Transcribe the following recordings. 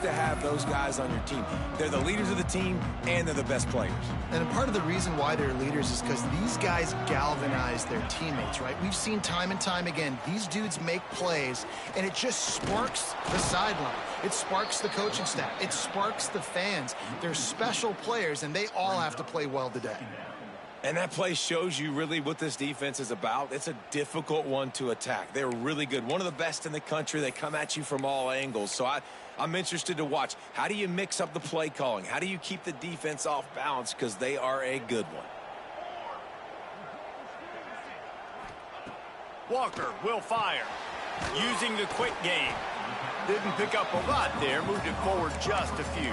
to have those guys on your team. They're the leaders of the team, and they're the best players. And part of the reason why they're leaders is because these guys galvanize their teammates, right? We've seen time and time again, these dudes make plays, and it just sparks the sideline. It sparks the coaching staff. It sparks the fans. They're special players, and they all have to play well today. And that play shows you really what this defense is about. It's a difficult one to attack. They're really good. One of the best in the country. They come at you from all angles. So I'm interested to watch. How do you mix up the play calling? How do you keep the defense off balance? Because they are a good one. Walker will fire. Using the quick game. Didn't pick up a lot there. Moved it forward just a few.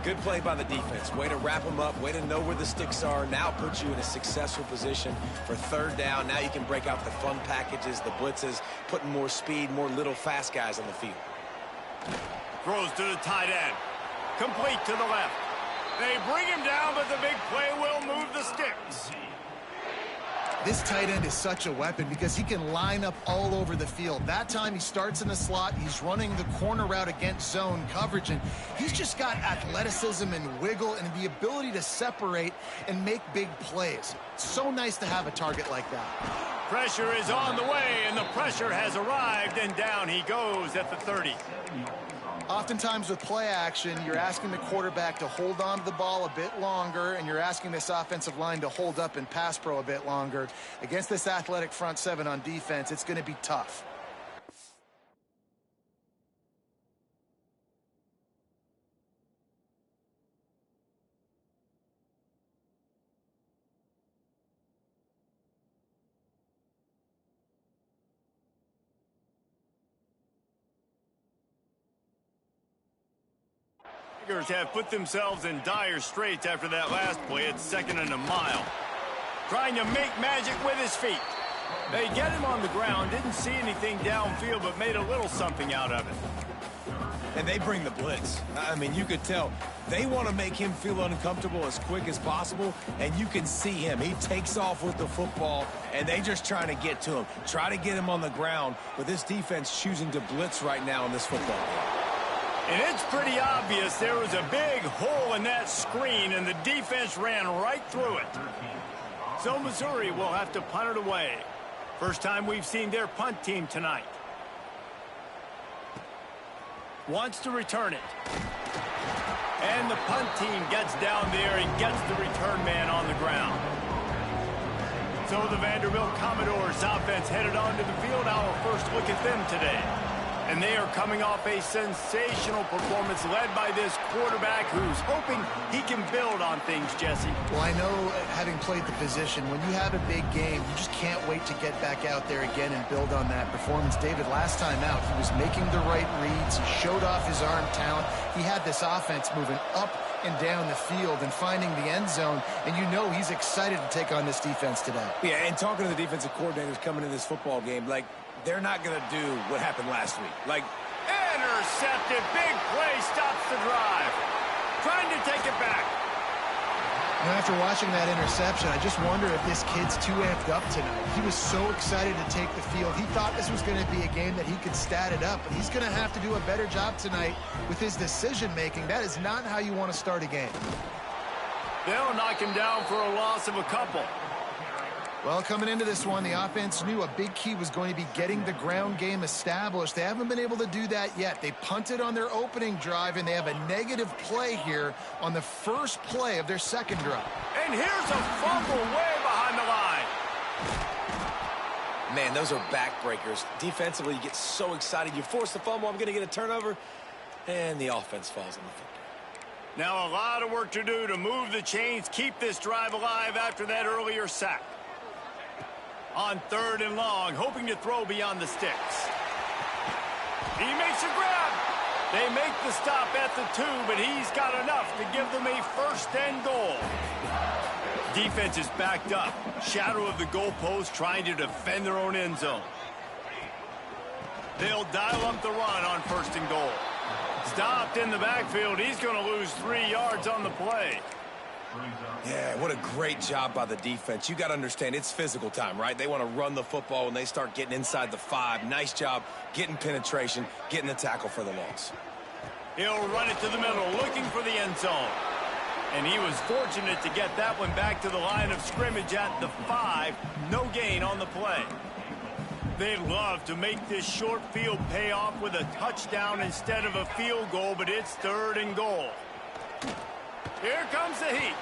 Good play by the defense. Way to wrap them up. Way to know where the sticks are. Now puts you in a successful position for third down. Now you can break out the fun packages, the blitzes, putting more speed, more little fast guys on the field. Throws to the tight end. Complete to the left. They bring him down, but the big play will move the sticks. This tight end is such a weapon because he can line up all over the field. That time he starts in the slot. He's running the corner route against zone coverage, and he's just got athleticism and wiggle and the ability to separate and make big plays. It's so nice to have a target like that. Pressure is on the way, and the pressure has arrived, and down he goes at the 30. Oftentimes with play action, you're asking the quarterback to hold on to the ball a bit longer, and you're asking this offensive line to hold up and pass pro a bit longer. Against this athletic front seven on defense, it's going to be tough. Have put themselves in dire straits after that last play. It's 2nd and a mile. Trying to make magic with his feet. They get him on the ground. Didn't see anything downfield, but made a little something out of it. And they bring the blitz. I mean, you could tell they want to make him feel uncomfortable as quick as possible, and you can see him. He takes off with the football, and they just trying to get to him, try to get him on the ground, but this defense choosing to blitz right now in this football game. And it's pretty obvious there was a big hole in that screen, and the defense ran right through it. So Missouri will have to punt it away. First time we've seen their punt team tonight. Wants to return it. And the punt team gets down there and gets the return man on the ground. So the Vanderbilt Commodores offense headed onto the field. Our first look at them today. And they are coming off a sensational performance led by this quarterback who's hoping he can build on things, Jesse. Well, I know, having played the position, when you have a big game, you just can't wait to get back out there again and build on that performance. David, last time out, he was making the right reads. He showed off his arm talent. He had this offense moving up and down the field and finding the end zone, and you know he's excited to take on this defense today. Yeah, and talking to the defensive coordinators coming in this football game, like, they're not going to do what happened last week. Like, intercepted. Big play stops the drive. Trying to take it back. Now, after watching that interception, I just wonder if this kid's too amped up tonight. He was so excited to take the field. He thought this was going to be a game that he could stat it up, but he's going to have to do a better job tonight with his decision-making. That is not how you want to start a game. They'll knock him down for a loss of a couple. Well, coming into this one, the offense knew a big key was going to be getting the ground game established. They haven't been able to do that yet. They punted on their opening drive, and they have a negative play here on the first play of their second drive. And here's a fumble way behind the line. Man, those are backbreakers. Defensively, you get so excited. You force the fumble, I'm going to get a turnover, and the offense falls on the football. Now a lot of work to do to move the chains, keep this drive alive after that earlier sack. On 3rd and long, hoping to throw beyond the sticks. He makes a grab. They make the stop at the 2, but he's got enough to give them a 1st and goal. Defense is backed up. Shadow of the goalpost trying to defend their own end zone. They'll dial up the run on 1st and goal. Stopped in the backfield. He's going to lose 3 yards on the play. Yeah, what a great job by the defense. You got to understand, it's physical time, right? They want to run the football when they start getting inside the 5. Nice job getting penetration, getting the tackle for the loss. He'll run it to the middle, looking for the end zone. And he was fortunate to get that one back to the line of scrimmage at the 5. No gain on the play. They'd love to make this short field pay off with a touchdown instead of a field goal, but it's 3rd and goal. Here comes the heat.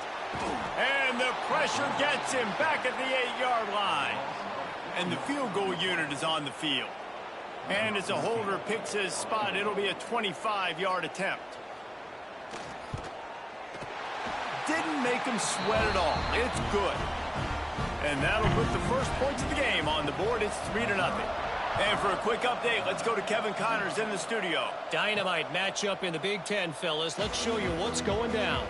And the pressure gets him back at the 8-yard line. And the field goal unit is on the field. And as a holder picks his spot, it'll be a 25-yard attempt. Didn't make him sweat at all. It's good. And that'll put the first points of the game on the board. It's 3-0. And for a quick update, let's go to Kevin Connors in the studio. Dynamite matchup in the Big Ten, fellas. Let's show you what's going down.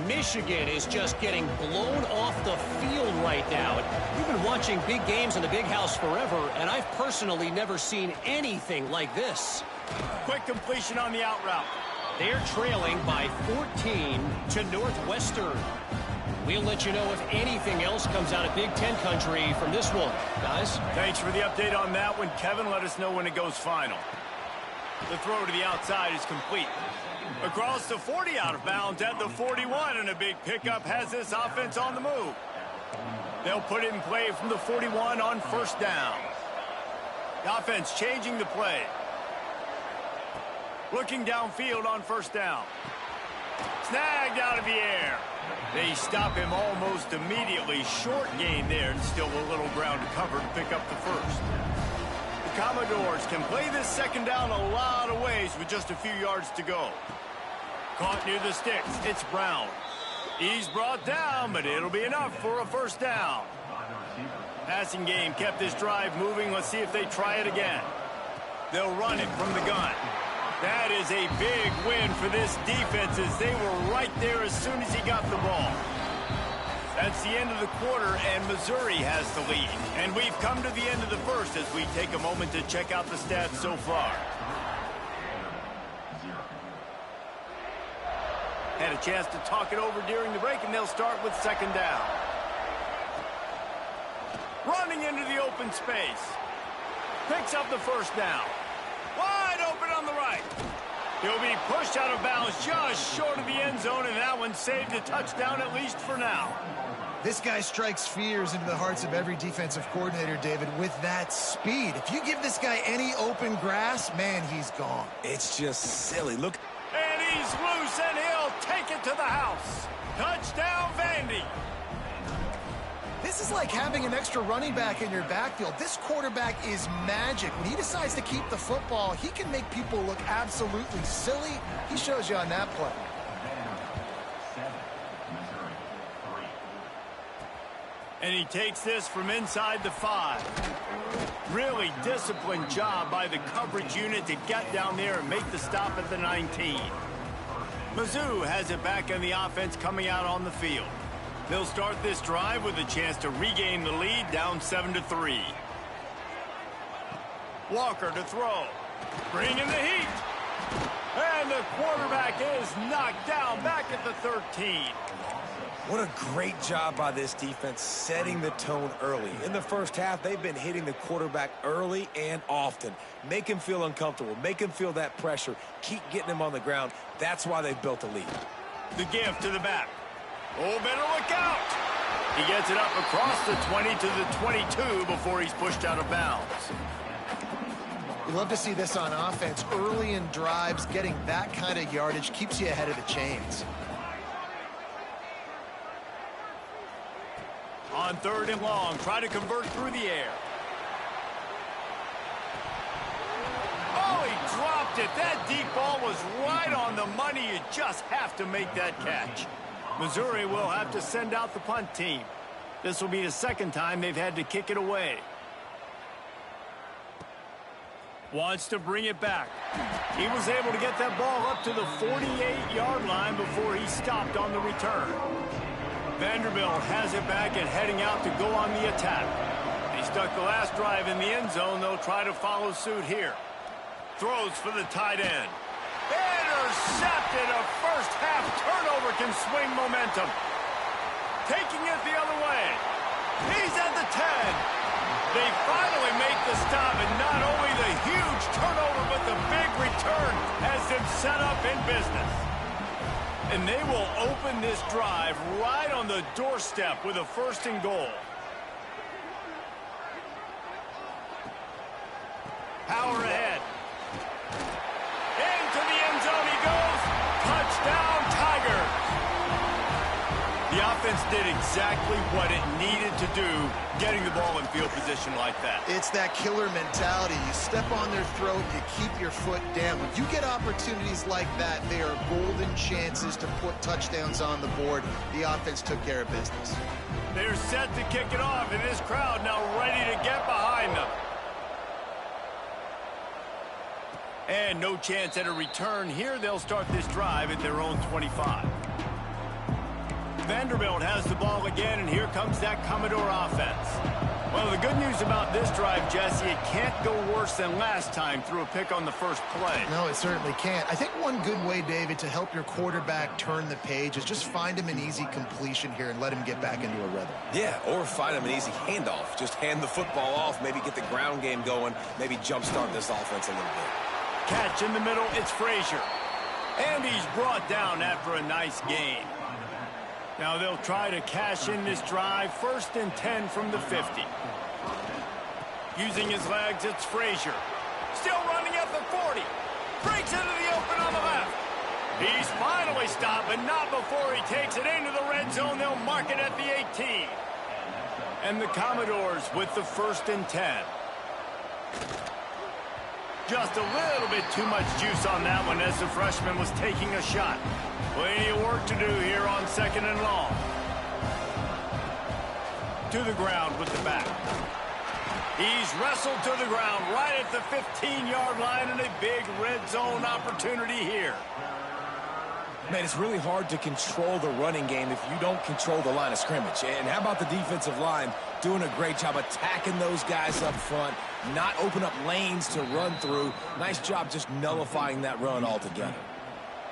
Michigan is just getting blown off the field right now. We've been watching big games in the Big House forever, and I've personally never seen anything like this. Quick completion on the out route. They're trailing by 14 to Northwestern. We'll let you know if anything else comes out of Big Ten country from this one. Guys? Thanks for the update on that one, Kevin. Let us know when it goes final. The throw to the outside is complete. Across the 40, out of bounds at the 41, and a big pickup has this offense on the move. They'll put it in play from the 41 on 1st down. The offense changing the play. Looking downfield on 1st down. Snagged out of the air. They stop him almost immediately. Short gain there, and still a little ground to cover to pick up the 1st. The Commodores can play this 2nd down a lot of ways with just a few yards to go. Caught near the sticks. It's Brown. He's brought down, but it'll be enough for a 1st down. Passing game kept this drive moving. Let's see if they try it again. They'll run it from the gun. That is a big win for this defense, as they were right there as soon as he got the ball. That's the end of the quarter, and Missouri has the lead. And we've come to the end of the 1st as we take a moment to check out the stats so far. Had a chance to talk it over during the break, and they'll start with 2nd down. Running into the open space. Picks up the 1st down. Wide open on the right. He'll be pushed out of bounds just short of the end zone, and that one saved a touchdown, at least for now. This guy strikes fears into the hearts of every defensive coordinator, David, with that speed. If you give this guy any open grass, man, he's gone. It's just silly. Look. And he's loose, and he'll take it to the house. Touchdown, Vandy. This is like having an extra running back in your backfield. This quarterback is magic. When he decides to keep the football, he can make people look absolutely silly. He shows you on that play. And he takes this from inside the 5. Really disciplined job by the coverage unit to get down there and make the stop at the 19. Mizzou has it back in the offense coming out on the field. They'll start this drive with a chance to regain the lead, down 7-3. Walker to throw. Bring in the heat. And the quarterback is knocked down back at the 13. What a great job by this defense setting the tone early. In the 1st half, they've been hitting the quarterback early and often. Make him feel uncomfortable. Make him feel that pressure. Keep getting him on the ground. That's why they've built a lead. The give to the back. Oh, better look out. He gets it up across the 20 to the 22 before he's pushed out of bounds. We love to see this on offense. Early in drives, getting that kind of yardage keeps you ahead of the chains. On 3rd and long, try to convert through the air. Oh, he dropped it. That deep ball was right on the money. You just have to make that catch. Missouri will have to send out the punt team. This will be the 2nd time they've had to kick it away. Wants to bring it back. He was able to get that ball up to the 48-yard line before he stopped on the return. Vanderbilt has it back and heading out to go on the attack. He stuck the last drive in the end zone. They'll try to follow suit here. Throws for the tight end. Intercepted. A 1st half turnover can swing momentum. Taking it the other way. He's at the 10. They finally make the stop, and not only the huge turnover, but the big return has them set up in business. And they will open this drive right on the doorstep with a 1st and goal. Power ahead. Into the end zone he goes. Touchdown, Tigers. The offense did exactly what it needed to do, getting the ball in field position like that. It's that killer mentality. You step on their throat, you keep your foot down. When you get opportunities like that, they are golden chances to put touchdowns on the board. The offense took care of business. They're set to kick it off, and this crowd now ready to get behind them. And no chance at a return here. They'll start this drive at their own 25. Vanderbilt has the ball again, and here comes that Commodore offense. Well, the good news about this drive, Jesse, it can't go worse than last time through a pick on the first play. No, it certainly can't. I think one good way, David, to help your quarterback turn the page is just find him an easy completion here and let him get back into a rhythm. Yeah, or find him an easy handoff. Just hand the football off, maybe get the ground game going, maybe jumpstart this offense a little bit. Catch in the middle, it's Frazier. And he's brought down after a nice gain. Now they'll try to cash in this drive. 1st and 10 from the 50. Using his legs, it's Frazier. Still running at the 40. Breaks into the open on the left. He's finally stopped, but not before he takes it into the red zone. They'll mark it at the 18. And the Commodores with the 1st and 10. Just a little bit too much juice on that one as the freshman was taking a shot. Plenty of work to do here on 2nd and long. To the ground with the back. He's wrestled to the ground right at the 15-yard line, and a big red zone opportunity here. Man, it's really hard to control the running game if you don't control the line of scrimmage. And how about the defensive line doing a great job attacking those guys up front, not open up lanes to run through. Nice job just nullifying that run altogether.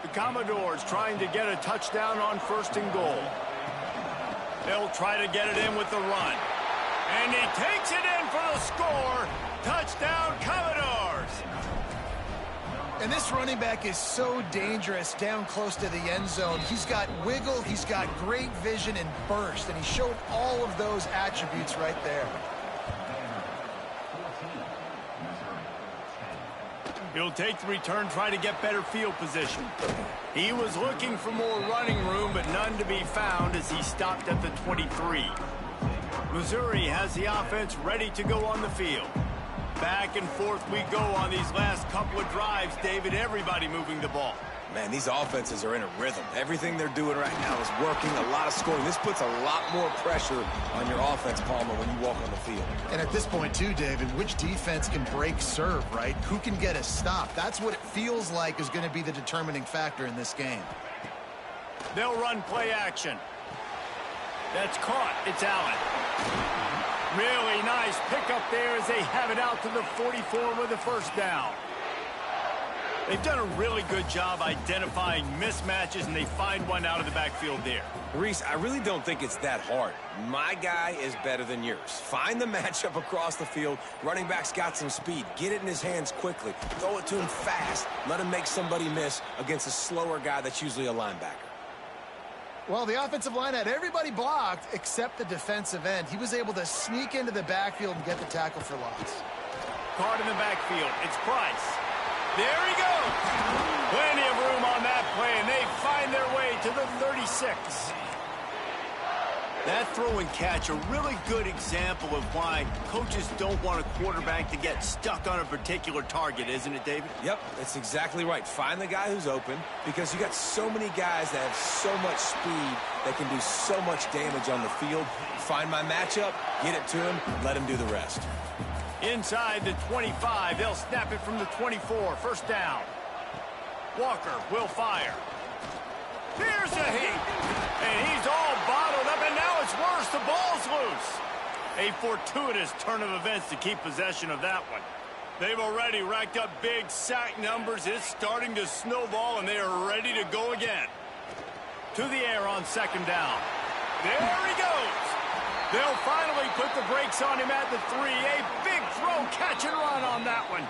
The Commodores trying to get a touchdown on 1st and goal. They'll try to get it in with the run. And he takes it in for the score. Touchdown, Commodores. And this running back is so dangerous down close to the end zone. He's got wiggle, he's got great vision and burst, and he showed all of those attributes right there. He'll take the return, try to get better field position. He was looking for more running room, but none to be found as he stopped at the 23. Missouri has the offense ready to go on the field. Back and forth we go on these last couple of drives, David. Everybody moving the ball. Man, these offenses are in a rhythm. Everything they're doing right now is working, a lot of scoring. This puts a lot more pressure on your offense, Palmer, when you walk on the field. And at this point, too, David, which defense can break serve, right? Who can get a stop? That's what it feels like is going to be the determining factor in this game. They'll run play action. That's caught. It's Allen. Really nice pickup there as they have it out to the 44 with a 1st down. They've done a really good job identifying mismatches, and they find one out of the backfield there. Reese, I really don't think it's that hard. My guy is better than yours. Find the matchup across the field. Running back's got some speed. Get it in his hands quickly. Throw it to him fast. Let him make somebody miss against a slower guy that's usually a linebacker. Well, the offensive line had everybody blocked except the defensive end. He was able to sneak into the backfield and get the tackle for loss. Caught in the backfield. It's Price. There he goes. Plenty of room on that play, and they find their way to the 36. That throw and catch, a really good example of why coaches don't want a quarterback to get stuck on a particular target, isn't it, David? Yep, that's exactly right. Find the guy who's open, because you got so many guys that have so much speed that can do so much damage on the field. Find my matchup, get it to him, let him do the rest. Inside the 25, they'll snap it from the 24. 1st down. Walker will fire. Here's a heat. And he's all bottled up, and now it's worse. The ball's loose. A fortuitous turn of events to keep possession of that one. They've already racked up big sack numbers. It's starting to snowball, and they are ready to go again. To the air on 2nd down. There he goes. They'll finally put the brakes on him at the 3. A big throw, catch and run on that one.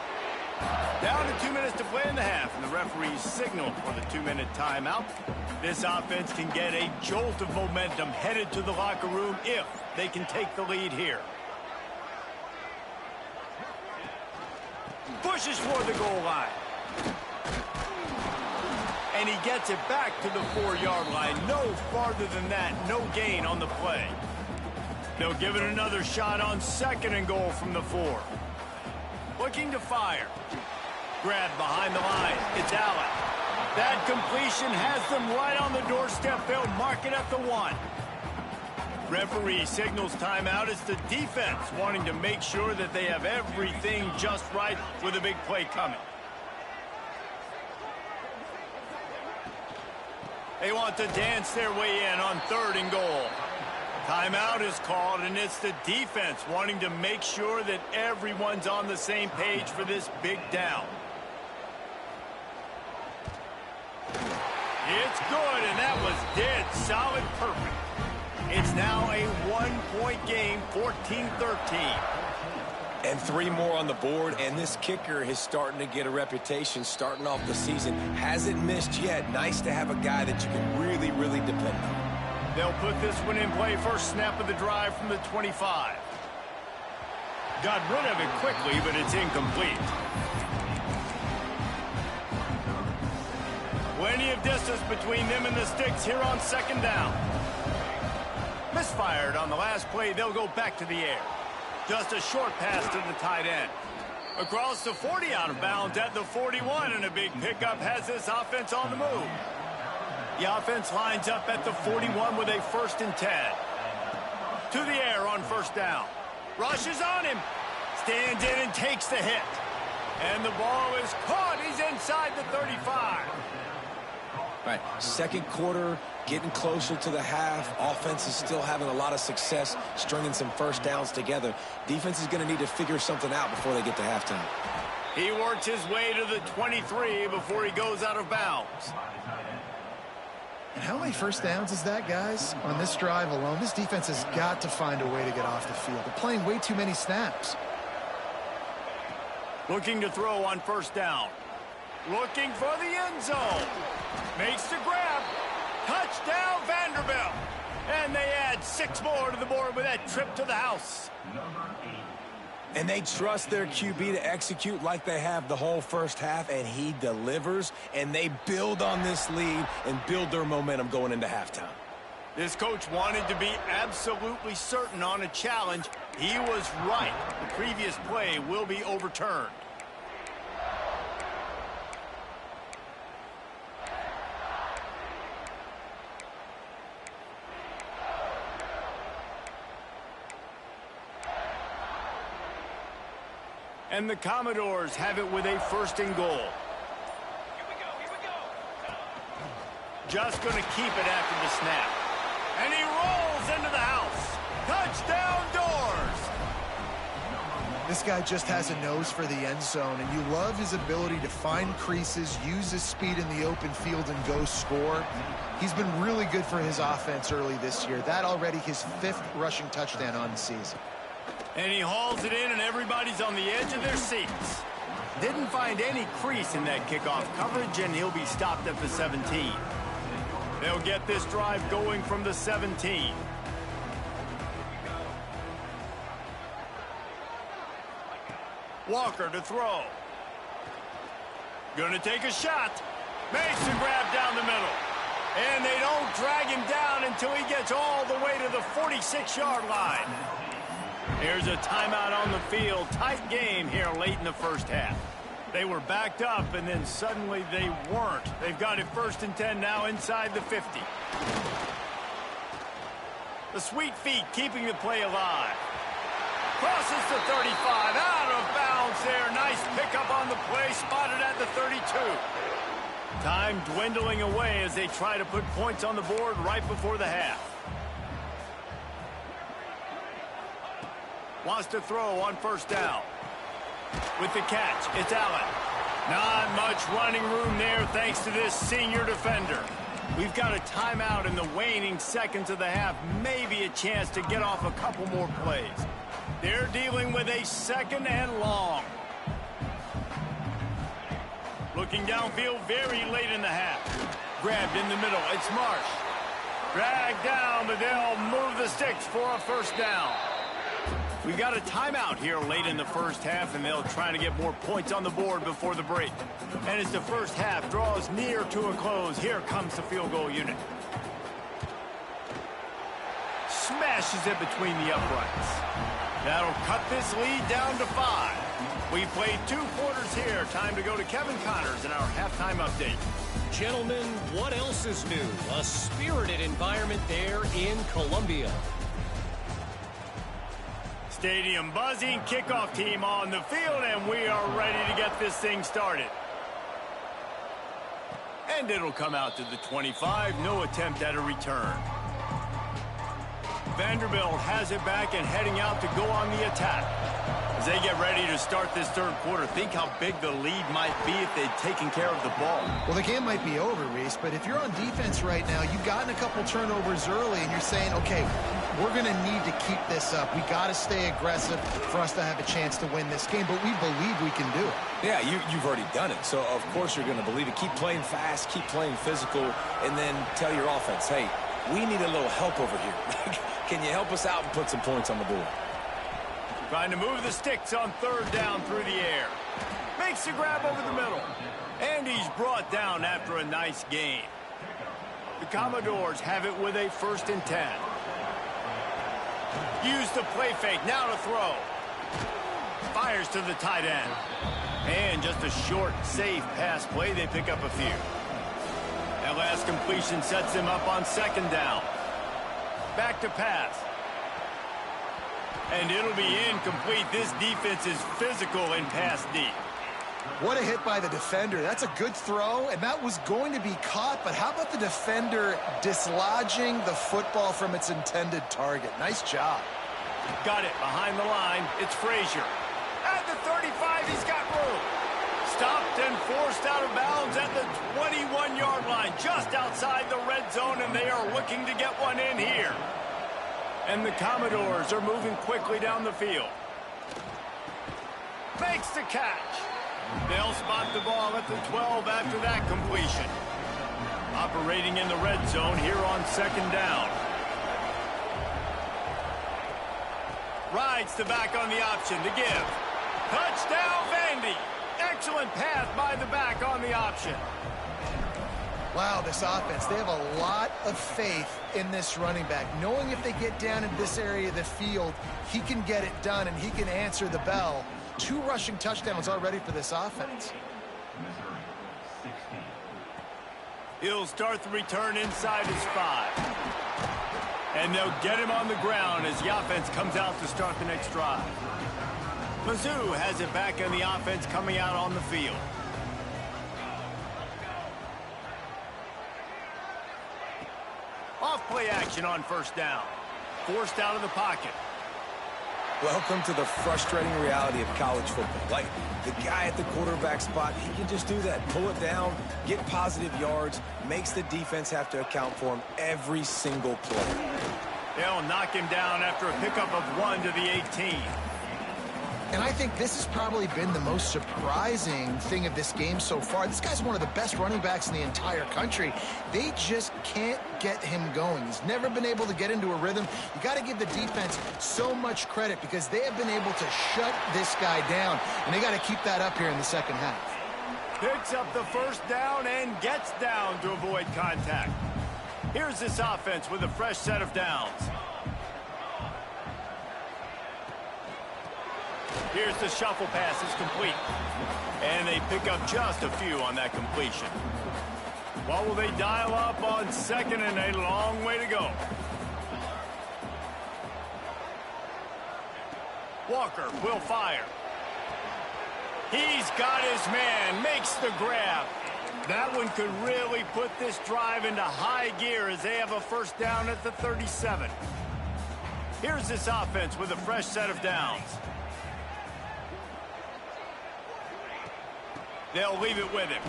Down to 2 minutes to play in the half, and the referees signal for the 2-minute timeout. This offense can get a jolt of momentum headed to the locker room if they can take the lead here. Pushes for the goal line. And he gets it back to the 4-yard line. No farther than that, no gain on the play. They'll give it another shot on 2nd and goal from the 4. Looking to fire. Grabbed behind the line. It's Allen. That completion has them right on the doorstep. They'll mark it at the 1. Referee signals timeout. It's the defense wanting to make sure that they have everything just right with a big play coming. They want to dance their way in on 3rd and goal. Timeout is called, and it's the defense wanting to make sure that everyone's on the same page for this big down. It's good, and that was dead solid perfect. It's now a 1-point game, 14-13. And 3 more on the board, and this kicker is starting to get a reputation starting off the season. Hasn't missed yet. Nice to have a guy that you can really, really depend on. They'll put this one in play. First snap of the drive from the 25. Got rid of it quickly, but it's incomplete. Plenty of distance between them and the sticks here on 2nd down. Misfired on the last play. They'll go back to the air. Just a short pass to the tight end. Across the 40, out of bounds at the 41, and a big pickup has this offense on the move. The offense lines up at the 41 with a 1st and 10. To the air on 1st down. Rushes on him. Stands in and takes the hit. And the ball is caught. He's inside the 35. All right, 2nd quarter, getting closer to the half. Offense is still having a lot of success stringing some 1st downs together. Defense is going to need to figure something out before they get to halftime. He works his way to the 23 before he goes out of bounds. And how many 1st downs is that, guys? On this drive alone, this defense has got to find a way to get off the field. They're playing way too many snaps. Looking to throw on 1st down. Looking for the end zone. Makes the grab. Touchdown, Vanderbilt. And they add 6 more to the board with that trip to the house. And they trust their QB to execute like they have the whole 1st half, and he delivers, and they build on this lead and build their momentum going into halftime. This coach wanted to be absolutely certain on a challenge. He was right. The previous play will be overturned. And the Commodores have it with a 1st and goal. Here we go. Just going to keep it after the snap. And he rolls into the house. Touchdown, Doors! This guy just has a nose for the end zone, and you love his ability to find creases, use his speed in the open field, and go score. He's been really good for his offense early this year. That already his 5th rushing touchdown on the season. And he hauls it in, and everybody's on the edge of their seats. Didn't find any crease in that kickoff coverage, and he'll be stopped at the 17. They'll get this drive going from the 17. Walker to throw. Gonna take a shot. Makes a grab down the middle. And they don't drag him down until he gets all the way to the 46-yard line. Here's a timeout on the field. Tight game here late in the 1st half. They were backed up, and then suddenly they weren't. They've got it 1st and 10 now inside the 50. The sweet feet keeping the play alive. Crosses the 35, out of bounds there. Nice pickup on the play, spotted at the 32. Time dwindling away as they try to put points on the board right before the half. Wants to throw on 1st down. With the catch, it's Allen. Not much running room there thanks to this senior defender. We've got a timeout in the waning seconds of the half. Maybe a chance to get off a couple more plays. They're dealing with a 2nd and long. Looking downfield very late in the half. Grabbed in the middle. It's Marsh. Dragged down, but they'll move the sticks for a first down. We've got a timeout here late in the first half, and they'll try to get more points on the board before the break. And as the first half draws near to a close, here comes the field goal unit. Smashes it between the uprights. That'll cut this lead down to 5. We played 2 quarters here. Time to go to Kevin Connors in our halftime update. Gentlemen, what else is new? A spirited environment there in Columbia. Stadium buzzing, kickoff team on the field, and we are ready to get this thing started. And it'll come out to the 25, no attempt at a return. Vanderbilt has it back and heading out to go on the attack. As they get ready to start this third quarter, think how big the lead might be if they'd taken care of the ball. Well, the game might be over, Reese, but if you're on defense right now, you've gotten a couple turnovers early, and you're saying, okay, we're going to need to keep this up. We got to stay aggressive for us to have a chance to win this game, but we believe we can do it. Yeah, you've already done it, so of course you're going to believe it. Keep playing fast, keep playing physical, and then tell your offense, hey, we need a little help over here. Can you help us out and put some points on the board? Trying to move the sticks on 3rd down through the air. Makes the grab over the middle. And he's brought down after a nice gain. The Commodores have it with a 1st and 10. Use the play fake, now to throw. Fires to the tight end. And just a short, safe pass play, they pick up a few. That last completion sets him up on 2nd down. Back to pass. And it'll be incomplete. This defense is physical and pass deep. What a hit by the defender. That's a good throw, and that was going to be caught, but how about the defender dislodging the football from its intended target? Nice job. Got it behind the line. It's Frazier. At the 35, he's got room. Stopped and forced out of bounds at the 21-yard line, just outside the red zone, and they are looking to get one in here. And the Commodores are moving quickly down the field. Makes the catch. They'll spot the ball at the 12 after that completion. Operating in the red zone here on 2nd down. Rides the back on the option to give. Touchdown, Vandy. Excellent pass by the back on the option. Wow, this offense, they have a lot of faith in this running back, knowing if they get down in this area of the field, he can get it done and he can answer the bell. 2 rushing touchdowns already for this offense. He'll start the return inside his 5. And they'll get him on the ground as the offense comes out to start the next drive. Mizzou has it back in the offense coming out on the field. Off play action on 1st down. Forced out of the pocket. Welcome to the frustrating reality of college football. Like, the guy at the quarterback spot, he can just do that. Pull it down, get positive yards, makes the defense have to account for him every single play. They'll knock him down after a pickup of 1 to the 18. And I think this has probably been the most surprising thing of this game so far. This guy's one of the best running backs in the entire country. They just can't get him going. He's never been able to get into a rhythm. You got to give the defense so much credit because they have been able to shut this guy down, and they got to keep that up here in the 2nd half. Picks up the 1st down and gets down to avoid contact. Here's this offense with a fresh set of downs. Here's the shuffle pass. It's complete. And they pick up just a few on that completion. What will they dial up on 2nd and a long way to go? Walker will fire. He's got his man. Makes the grab. That one could really put this drive into high gear as they have a 1st down at the 37. Here's this offense with a fresh set of downs. They'll leave it with him.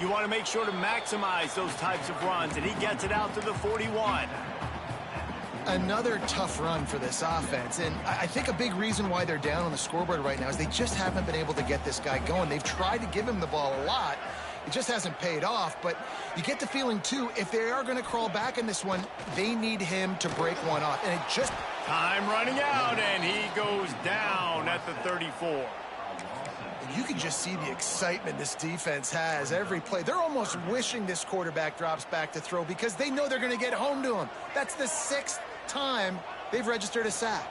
You want to make sure to maximize those types of runs, and he gets it out to the 41. Another tough run for this offense, and I think a big reason why they're down on the scoreboard right now is they just haven't been able to get this guy going. They've tried to give him the ball a lot. It just hasn't paid off, but you get the feeling, too, if they are going to crawl back in this one, they need him to break one off, and it just... Time running out, and he goes down at the 34. You can just see the excitement this defense has every play. They're almost wishing this quarterback drops back to throw because they know they're going to get home to him. That's the 6th time they've registered a sack.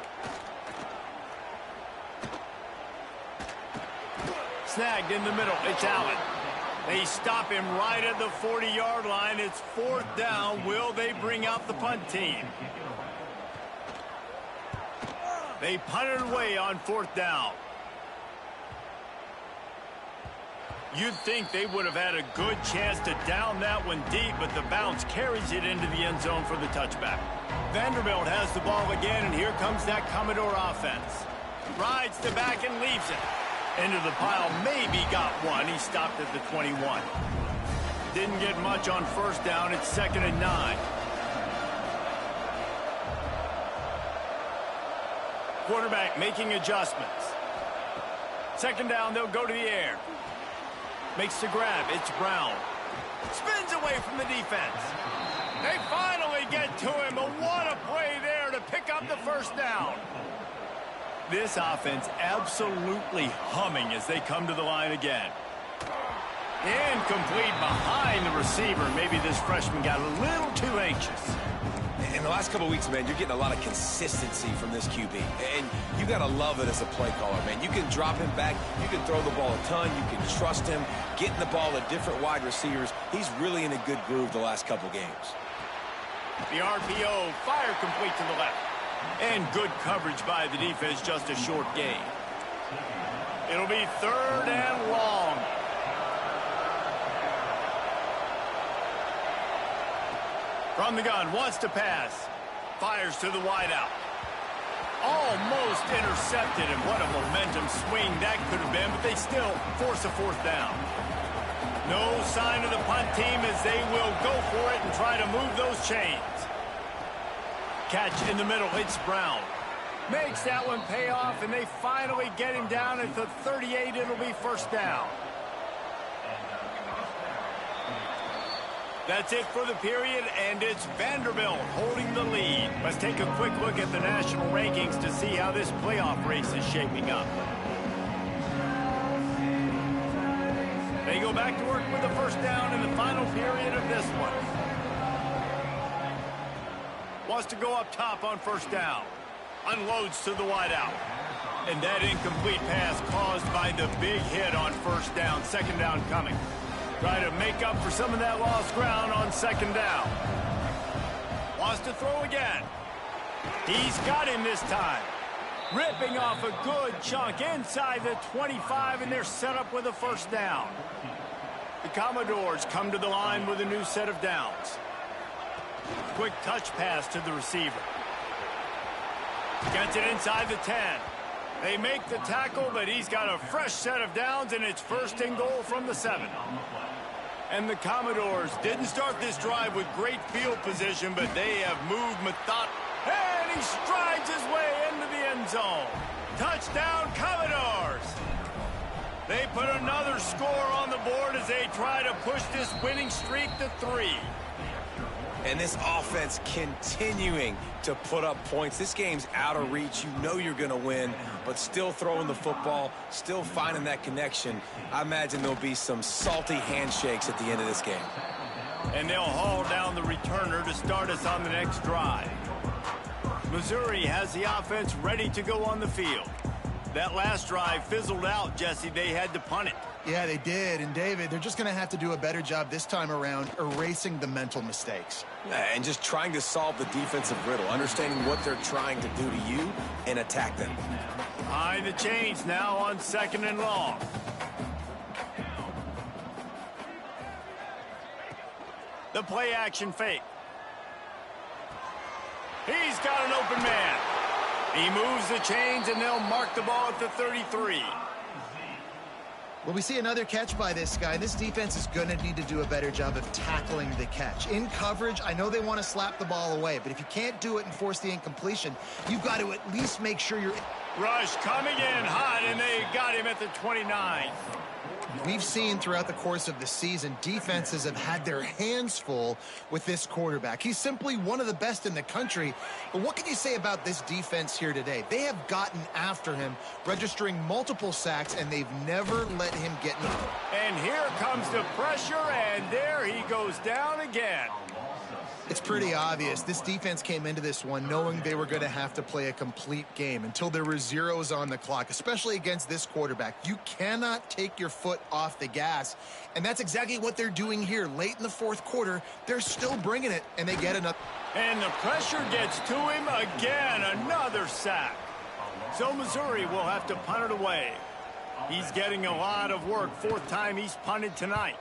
Snagged in the middle. It's Allen. They stop him right at the 40-yard line. It's 4th down. Will they bring out the punt team? They punted away on 4th down. You'd think they would have had a good chance to down that one deep, but the bounce carries it into the end zone for the touchback. Vanderbilt has the ball again, and here comes that Commodore offense. Rides to back and leaves it. Into the pile, maybe got one. He stopped at the 21. Didn't get much on 1st down. It's 2nd and 9. Quarterback making adjustments. 2nd down, they'll go to the air. Makes the grab. It's Brown. Spins away from the defense. They finally get to him, but what a play there to pick up the 1st down. This offense absolutely humming as they come to the line again. Incomplete behind the receiver. Maybe this freshman got a little too anxious. In the last couple of weeks, man, you're getting a lot of consistency from this QB. And you got to love it as a play caller, man. You can drop him back. You can throw the ball a ton. You can trust him. Getting the ball to different wide receivers. He's really in a good groove the last couple games. The RPO, fire complete to the left. And good coverage by the defense, just a short gain. It'll be 3rd and long. From the gun, wants to pass. Fires to the wideout. Almost intercepted, and what a momentum swing that could have been, but they still force a 4th down. No sign of the punt team as they will go for it and try to move those chains. Catch in the middle, it's Brown. Makes that one pay off, and they finally get him down at the 38. It'll be 1st down. That's it for the period, and it's Vanderbilt holding the lead. Let's take a quick look at the national rankings to see how this playoff race is shaping up. They go back to work with the 1st down in the final period of this one. Wants to go up top on 1st down. Unloads to the wideout. And that incomplete pass caused by the big hit on 1st down. 2nd down coming. Try to make up for some of that lost ground on 2nd down. Wants to throw again. He's got him this time. Ripping off a good chunk inside the 25, and they're set up with a 1st down. The Commodores come to the line with a new set of downs. Quick touch pass to the receiver. Gets it inside the 10. They make the tackle, but he's got a fresh set of downs, and it's 1st and goal from the 7. And the Commodores didn't start this drive with great field position, but they have moved methodically. And he strides his way into the end zone. Touchdown, Commodores! They put another score on the board as they try to push this winning streak to 3. And this offense continuing to put up points. This game's out of reach. You know you're going to win, but still throwing the football, still finding that connection. I imagine there'll be some salty handshakes at the end of this game. And they'll haul down the returner to start us on the next drive. Missouri has the offense ready to go on the field. That last drive fizzled out, Jesse. They had to punt it. Yeah, they did. And, David, they're just going to have to do a better job this time around erasing the mental mistakes. And just trying to solve the defensive riddle, understanding what they're trying to do to you and attack them. High the chains now on 2nd and long. The play action fake. He's got an open man. He moves the chains, and they'll mark the ball at the 33. Well, we see another catch by this guy. This defense is going to need to do a better job of tackling the catch. In coverage, I know they want to slap the ball away, but if you can't do it and force the incompletion, you've got to at least make sure you're... Rush coming in hot, and they got him at the 29. We've seen throughout the course of the season, defenses have had their hands full with this quarterback. He's simply one of the best in the country. But what can you say about this defense here today? They have gotten after him, registering multiple sacks, and they've never let him get in. And here comes the pressure, and there he goes down again. It's pretty obvious. This defense came into this one knowing they were going to have to play a complete game until there were zeros on the clock, especially against this quarterback. You cannot take your foot off the gas, and that's exactly what they're doing here. Late in the fourth quarter, they're still bringing it, and they get another. And the pressure gets to him again. Another sack. So Missouri will have to punt it away. He's getting a lot of work. Fourth time he's punted tonight.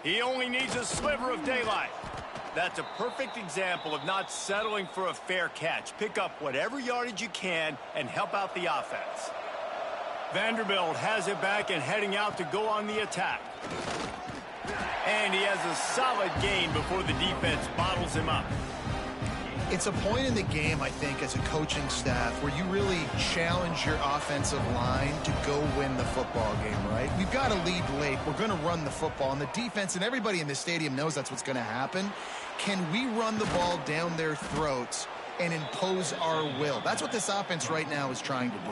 He only needs a sliver of daylight. That's a perfect example of not settling for a fair catch. Pick up whatever yardage you can and help out the offense. Vanderbilt has it back and heading out to go on the attack. And he has a solid gain before the defense bottles him up. It's a point in the game, I think, as a coaching staff where you really challenge your offensive line to go win the football game, right? We've got to lead late. We're going to run the football, and the defense and everybody in the stadium knows that's what's going to happen. Can we run the ball down their throats and impose our will? That's what this offense right now is trying to do.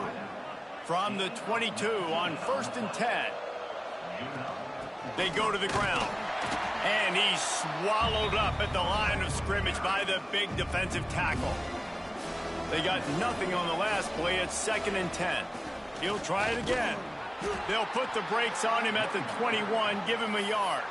From the 22 on 1st and 10. They go to the ground. And he's swallowed up at the line of scrimmage by the big defensive tackle. They got nothing on the last play. It's 2nd and 10. He'll try it again. They'll put the brakes on him at the 21, give him a yard.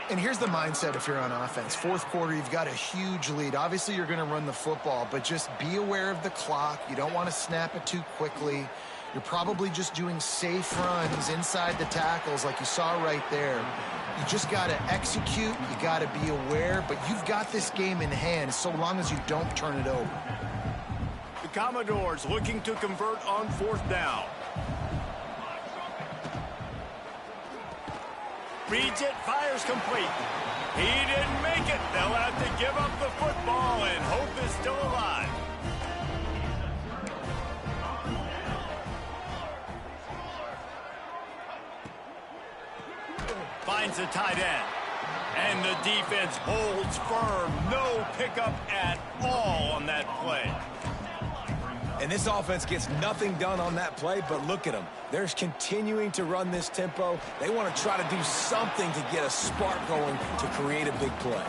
And here's the mindset if you're on offense. Fourth quarter, you've got a huge lead. Obviously, you're going to run the football, but just be aware of the clock. You don't want to snap it too quickly. You're probably just doing safe runs inside the tackles like you saw right there. You just got to execute. You got to be aware, but you've got this game in hand so long as you don't turn it over. The Commodores looking to convert on 4th down. Reads it, fires complete. He didn't make it. They'll have to give up the football, and hope is still alive. Finds the tight end. And the defense holds firm. No pickup at all on that play. And this offense gets nothing done on that play, but look at them. They're continuing to run this tempo. They want to try to do something to get a spark going to create a big play.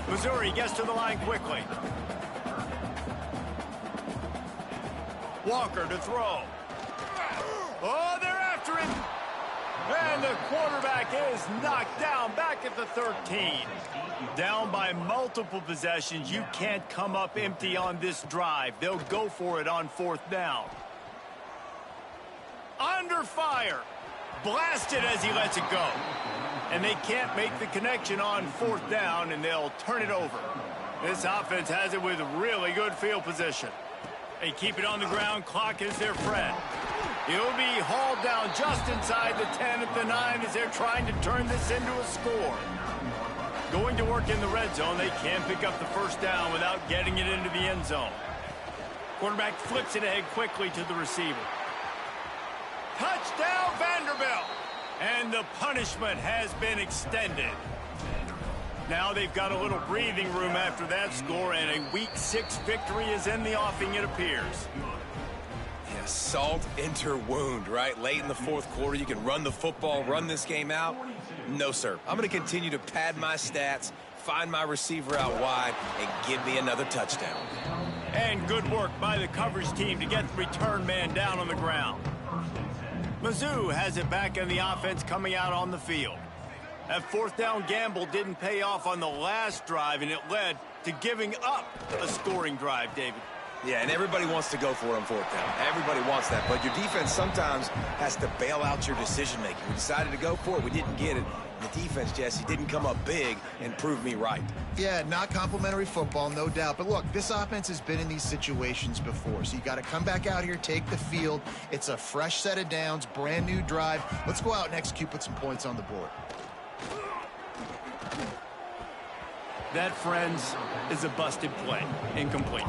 Missouri gets to the line quickly. Walker to throw. Oh, they're after him. And the quarterback is knocked down back at the 13. Down by multiple possessions. You can't come up empty on this drive. They'll go for it on 4th down. Under fire. Blasted as he lets it go. And they can't make the connection on 4th down, and they'll turn it over. This offense has it with really good field position. They keep it on the ground. Clock is their friend. He'll be hauled down just inside the 10 at the 9 as they're trying to turn this into a score. Going to work in the red zone. They can't pick up the 1st down without getting it into the end zone. Quarterback flips it ahead quickly to the receiver. Touchdown, Vanderbilt! And the punishment has been extended. Now they've got a little breathing room after that score, and a Week 6 victory is in the offing, it appears. Yeah, salt enter wound, right? Late in the fourth quarter, you can run the football, run this game out. No, sir. I'm going to continue to pad my stats, find my receiver out wide, and give me another touchdown. And good work by the coverage team to get the return man down on the ground. Mizzou has it back in the offense coming out on the field. That 4th down gamble didn't pay off on the last drive, and it led to giving up a scoring drive, David. Yeah, and everybody wants to go for it on 4th down. Everybody wants that, but your defense sometimes has to bail out your decision-making. We decided to go for it. We didn't get it. The defense, Jesse, didn't come up big and prove me right. Yeah, not complimentary football, no doubt. But look, this offense has been in these situations before, so you got to come back out here, take the field. It's a fresh set of downs, brand new drive. Let's go out and execute, put some points on the board. That, friends, is a busted play. Incomplete.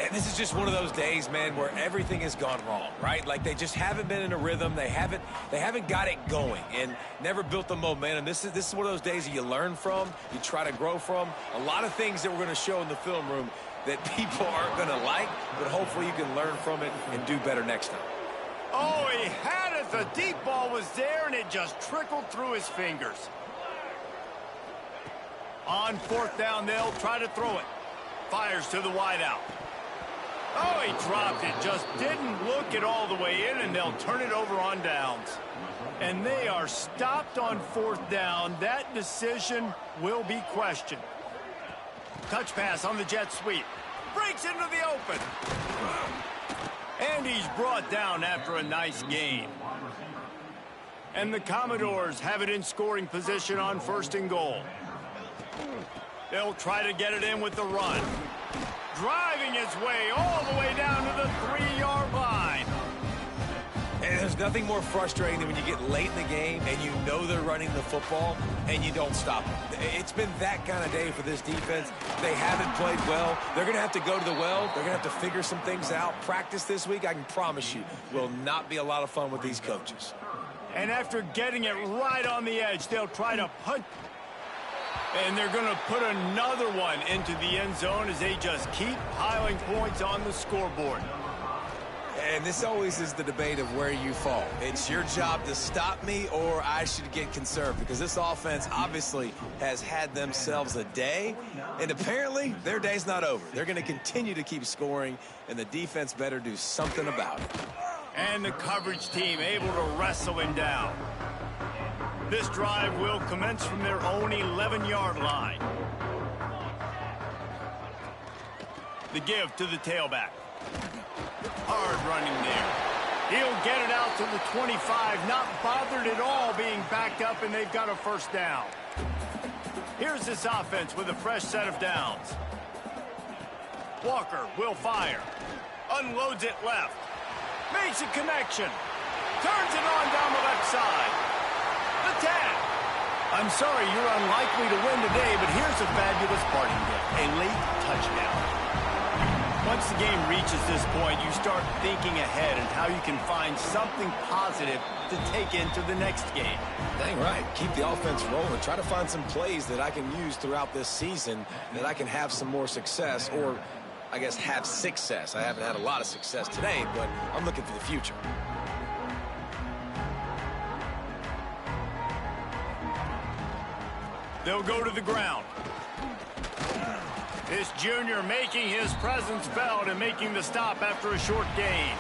And this is just one of those days, man, where everything has gone wrong, right? Like they just haven't been in a rhythm. They haven't got it going and never built the momentum. This is one of those days that you learn from, you try to grow from. A lot of things that we're going to show in the film room that people aren't going to like, but hopefully you can learn from it and do better next time. Oh, he had it. The deep ball was there, and it just trickled through his fingers. On fourth down, they'll try to throw it. Fires to the wideout. Oh, he dropped it. Just didn't look it all the way in, and they'll turn it over on downs. And they are stopped on fourth down. That decision will be questioned. Touch pass on the jet sweep. Breaks into the open. And he's brought down after a nice gain. And the Commodores have it in scoring position on first and goal. They'll try to get it in with the run. Driving his way all the way down to the 3-yard line. And there's nothing more frustrating than when you get late in the game and you know they're running the football and you don't stop them. It's been that kind of day for this defense. They haven't played well. They're going to have to go to the well. They're going to have to figure some things out. Practice this week, I can promise you, will not be a lot of fun with these coaches. And after getting it right on the edge, they'll try to punt. And they're going to put another one into the end zone as they just keep piling points on the scoreboard. And this always is the debate of where you fall. It's your job to stop me or I should get conserved because this offense obviously has had themselves a day. And apparently their day's not over. They're going to continue to keep scoring, and the defense better do something about it. And the coverage team able to wrestle him down. This drive will commence from their own 11-yard line. The give to the tailback. Hard running there. He'll get it out to the 25, not bothered at all being backed up, and they've got a first down. Here's this offense with a fresh set of downs. Walker will fire. Unloads it left. Makes a connection. Turns it on down the left side. The tag. I'm sorry you're unlikely to win today, but here's a fabulous parting gift. A late touchdown. Once the game reaches this point, you start thinking ahead and how you can find something positive to take into the next game. Dang right. Keep the offense rolling. Try to find some plays that I can use throughout this season that I can have some more success, or I guess have success. I haven't had a lot of success today, but I'm looking for the future. They'll go to the ground. This junior making his presence felt and making the stop after a short gain.